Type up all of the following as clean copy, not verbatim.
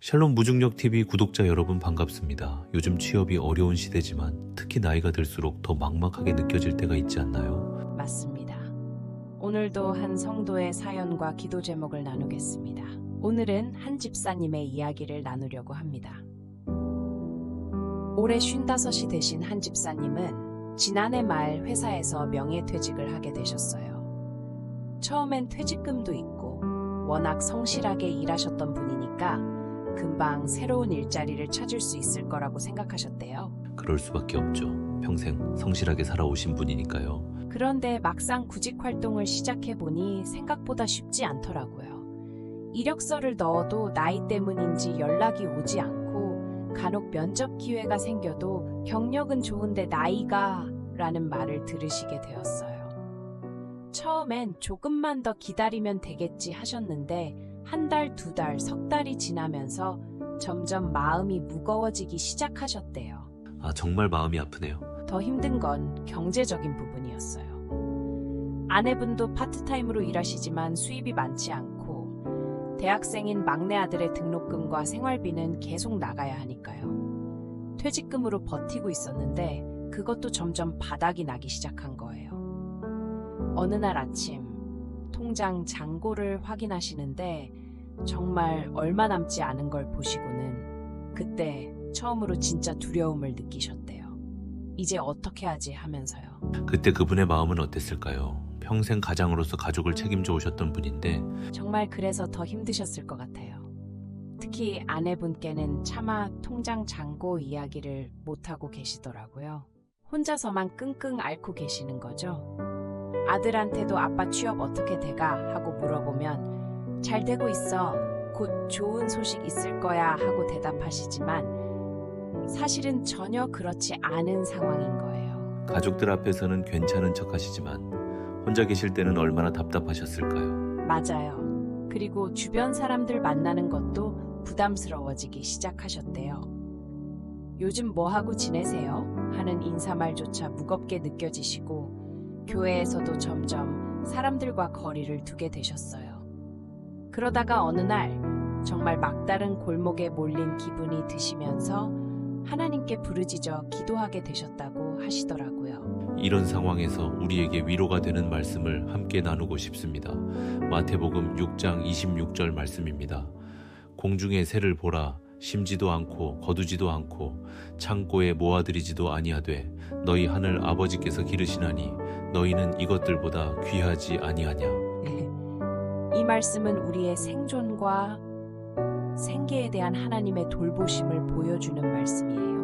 샬롬 무중력TV 구독자 여러분 반갑습니다. 요즘 취업이 어려운 시대지만 특히 나이가 들수록 더 막막하게 느껴질 때가 있지 않나요? 맞습니다. 오늘도 한 성도의 사연과 기도 제목을 나누겠습니다. 오늘은 한 집사님의 이야기를 나누려고 합니다. 올해 55이 되신 한 집사님은 지난해 말 회사에서 명예퇴직을 하게 되셨어요. 처음엔 퇴직금도 있고 워낙 성실하게 일하셨던 분이니까 금방 새로운 일자리를 찾을 수 있을 거라고 생각하셨대요. 그럴 수밖에 없죠. 평생 성실하게 살아오신 분이니까요. 그런데 막상 구직 활동을 시작해보니 생각보다 쉽지 않더라고요. 이력서를 넣어도 나이 때문인지 연락이 오지 않고 간혹 면접 기회가 생겨도 경력은 좋은데 나이가 라는 말을 들으시게 되었어요. 처음엔 조금만 더 기다리면 되겠지 하셨는데 한 달, 두 달, 석 달이 지나면서 점점 마음이 무거워지기 시작하셨대요. 정말 마음이 아프네요. 더 힘든 건 경제적인 부분이었어요. 아내분도 파트타임으로 일하시지만 수입이 많지 않고 대학생인 막내 아들의 등록금과 생활비는 계속 나가야 하니까요. 퇴직금으로 버티고 있었는데 그것도 점점 바닥이 나기 시작한 거예요. 어느 날 아침 통장 잔고를 확인하시는데 정말 얼마 남지 않은 걸 보시고는 그때 처음으로 진짜 두려움을 느끼셨대요. 이제 어떻게 하지 하면서요. 그때 그분의 마음은 어땠을까요? 평생 가장으로서 가족을 책임져 오셨던 분인데 정말 그래서 더 힘드셨을 것 같아요. 특히 아내분께는 차마 통장 잔고 이야기를 못하고 계시더라고요. 혼자서만 끙끙 앓고 계시는 거죠. 아들한테도 아빠 취업 어떻게 돼가? 하고 물어보면 잘 되고 있어. 곧 좋은 소식 있을 거야 하고 대답하시지만 사실은 전혀 그렇지 않은 상황인 거예요. 가족들 앞에서는 괜찮은 척 하시지만 혼자 계실 때는 얼마나 답답하셨을까요? 맞아요. 그리고 주변 사람들 만나는 것도 부담스러워지기 시작하셨대요. 요즘 뭐하고 지내세요? 하는 인사말조차 무겁게 느껴지시고 교회에서도 점점 사람들과 거리를 두게 되셨어요. 그러다가 어느 날 정말 막다른 골목에 몰린 기분이 드시면서 하나님께 부르짖어 기도하게 되셨다고 하시더라고요. 이런 상황에서 우리에게 위로가 되는 말씀을 함께 나누고 싶습니다. 마태복음 6장 26절 말씀입니다. 공중의 새를 보라. 심지도 않고 거두지도 않고 창고에 모아들이지도 아니하되 너희 하늘 아버지께서 기르시나니 너희는 이것들보다 귀하지 아니하냐. 이 말씀은 우리의 생존과 생계에 대한 하나님의 돌보심을 보여주는 말씀이에요.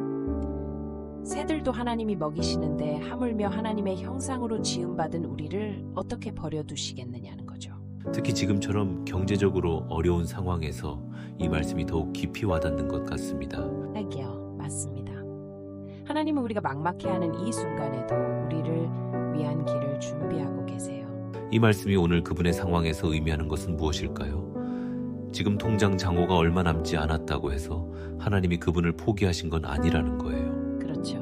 새들도 하나님이 먹이시는데 하물며 하나님의 형상으로 지음받은 우리를 어떻게 버려두시겠느냐는 거죠. 특히 지금처럼 경제적으로 어려운 상황에서 이 말씀이 더욱 깊이 와닿는 것 같습니다. 하기요. 맞습니다. 하나님은 우리가 막막해하는 이 순간에도 우리를 위한 길을 준비하고 계세요. 이 말씀이 오늘 그분의 상황에서 의미하는 것은 무엇일까요? 지금 통장 잔고가 얼마 남지 않았다고 해서 하나님이 그분을 포기하신 건 아니라는 거예요. 그렇죠.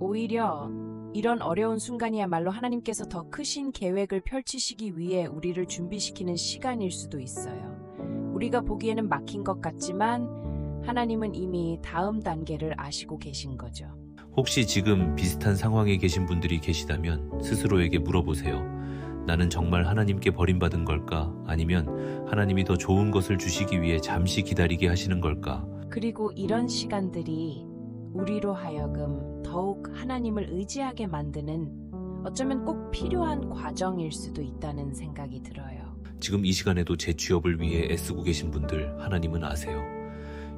오히려 이런 어려운 순간이야말로 하나님께서 더 크신 계획을 펼치시기 위해 우리를 준비시키는 시간일 수도 있어요. 우리가 보기에는 막힌 것 같지만 하나님은 이미 다음 단계를 아시고 계신 거죠. 혹시 지금 비슷한 상황에 계신 분들이 계시다면 스스로에게 물어보세요. 나는 정말 하나님께 버림받은 걸까? 아니면 하나님이 더 좋은 것을 주시기 위해 잠시 기다리게 하시는 걸까? 그리고 이런 시간들이 우리로 하여금 더욱 하나님을 의지하게 만드는 어쩌면 꼭 필요한 과정일 수도 있다는 생각이 들어요. 지금 이 시간에도 재취업을 위해 애쓰고 계신 분들 하나님은 아세요.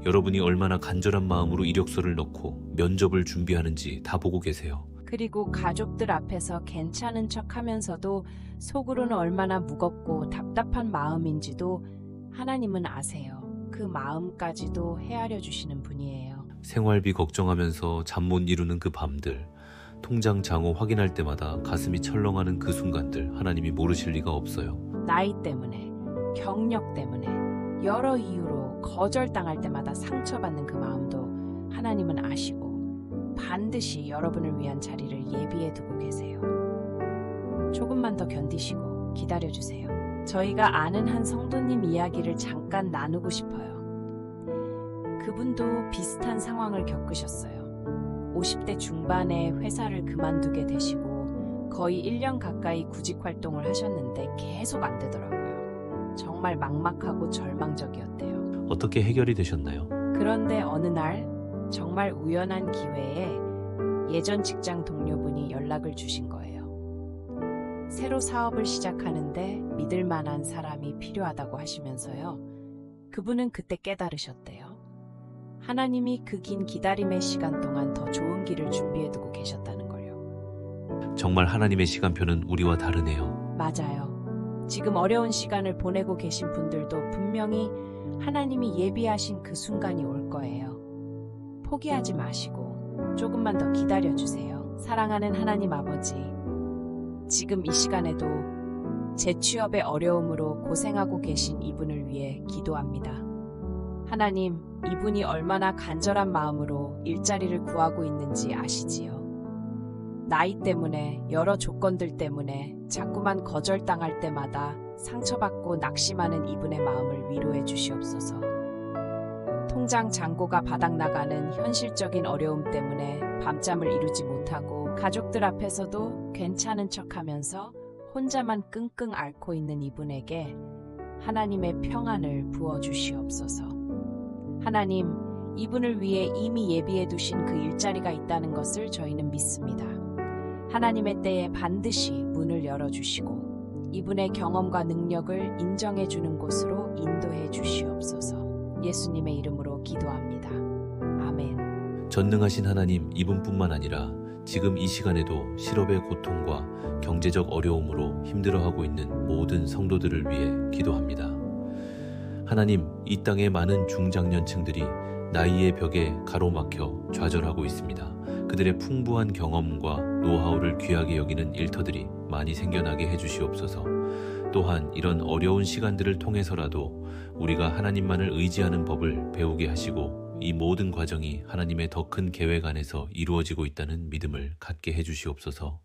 여러분이 얼마나 간절한 마음으로 이력서를 넣고 면접을 준비하는지 다 보고 계세요. 그리고 가족들 앞에서 괜찮은 척 하면서도 속으로는 얼마나 무겁고 답답한 마음인지도 하나님은 아세요. 그 마음까지도 헤아려 주시는 분이에요. 생활비 걱정하면서 잠 못 이루는 그 밤들, 통장 잔고 확인할 때마다 가슴이 철렁하는 그 순간들 하나님이 모르실 리가 없어요. 나이 때문에, 경력 때문에, 여러 이유로 거절당할 때마다 상처받는 그 마음도 하나님은 아시고 반드시 여러분을 위한 자리를 예비해 두고 계세요. 조금만 더 견디시고 기다려주세요. 저희가 아는 한 성도님 이야기를 잠깐 나누고 싶어요. 그분도 비슷한 상황을 겪으셨어요. 50대 중반에 회사를 그만두게 되시고 거의 1년 가까이 구직 활동을 하셨는데 계속 안 되더라고요. 정말 막막하고 절망적이었대요. 어떻게 해결이 되셨나요? 그런데 어느 날 정말 우연한 기회에 예전 직장 동료분이 연락을 주신 거예요. 새로 사업을 시작하는데 믿을 만한 사람이 필요하다고 하시면서요. 그분은 그때 깨달으셨대요. 하나님이 그 긴 기다림의 시간 동안 더 좋은 길을 준비해두고 계셨다는 걸요. 정말 하나님의 시간표는 우리와 다르네요. 맞아요. 지금 어려운 시간을 보내고 계신 분들도 분명히 하나님이 예비하신 그 순간이 올 거예요. 포기하지 마시고 조금만 더 기다려주세요. 사랑하는 하나님 아버지, 지금 이 시간에도 재취업의 어려움으로 고생하고 계신 이분을 위해 기도합니다. 하나님, 이분이 얼마나 간절한 마음으로 일자리를 구하고 있는지 아시지요. 나이 때문에, 여러 조건들 때문에 자꾸만 거절당할 때마다 상처받고 낙심하는 이분의 마음을 위로해 주시옵소서. 통장 잔고가 바닥나가는 현실적인 어려움 때문에 밤잠을 이루지 못하고 가족들 앞에서도 괜찮은 척하면서 혼자만 끙끙 앓고 있는 이분에게 하나님의 평안을 부어주시옵소서. 하나님, 이분을 위해 이미 예비해 두신 그 일자리가 있다는 것을 저희는 믿습니다. 하나님의 때에 반드시 문을 열어주시고 이분의 경험과 능력을 인정해 주는 곳으로 인도해 주시옵소서. 예수님의 이름으로 기도합니다. 아멘. 전능하신 하나님, 이분뿐만 아니라 지금 이 시간에도 실업의 고통과 경제적 어려움으로 힘들어하고 있는 모든 성도들을 위해 기도합니다. 하나님, 이 땅의 많은 중장년층들이 나이의 벽에 가로막혀 좌절하고 있습니다. 그들의 풍부한 경험과 노하우를 귀하게 여기는 일터들이 많이 생겨나게 해주시옵소서. 또한 이런 어려운 시간들을 통해서라도 우리가 하나님만을 의지하는 법을 배우게 하시고 이 모든 과정이 하나님의 더 큰 계획 안에서 이루어지고 있다는 믿음을 갖게 해주시옵소서.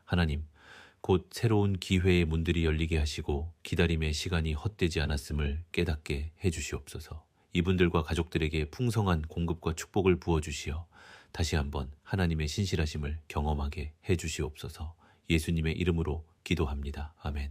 하나님, 곧 새로운 기회의 문들이 열리게 하시고 기다림의 시간이 헛되지 않았음을 깨닫게 해주시옵소서. 이분들과 가족들에게 풍성한 공급과 축복을 부어주시어 다시 한번 하나님의 신실하심을 경험하게 해주시옵소서. 예수님의 이름으로 기도합니다. 아멘.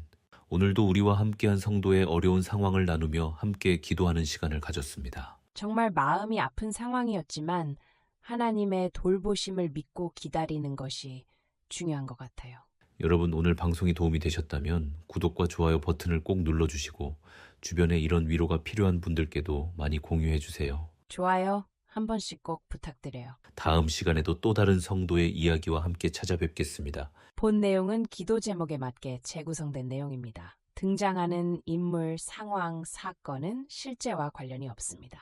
오늘도 우리와 함께한 성도의 어려운 상황을 나누며 함께 기도하는 시간을 가졌습니다. 정말 마음이 아픈 상황이었지만 하나님의 돌보심을 믿고 기다리는 것이 중요한 것 같아요. 여러분, 오늘 방송이 도움이 되셨다면 구독과 좋아요 버튼을 꼭 눌러주시고 주변에 이런 위로가 필요한 분들께도 많이 공유해 주세요. 좋아요 한 번씩 꼭 부탁드려요. 다음 시간에도 또 다른 성도의 이야기와 함께 찾아뵙겠습니다. 본 내용은 기도 제목에 맞게 재구성된 내용입니다. 등장하는 인물, 상황, 사건은 실제와 관련이 없습니다.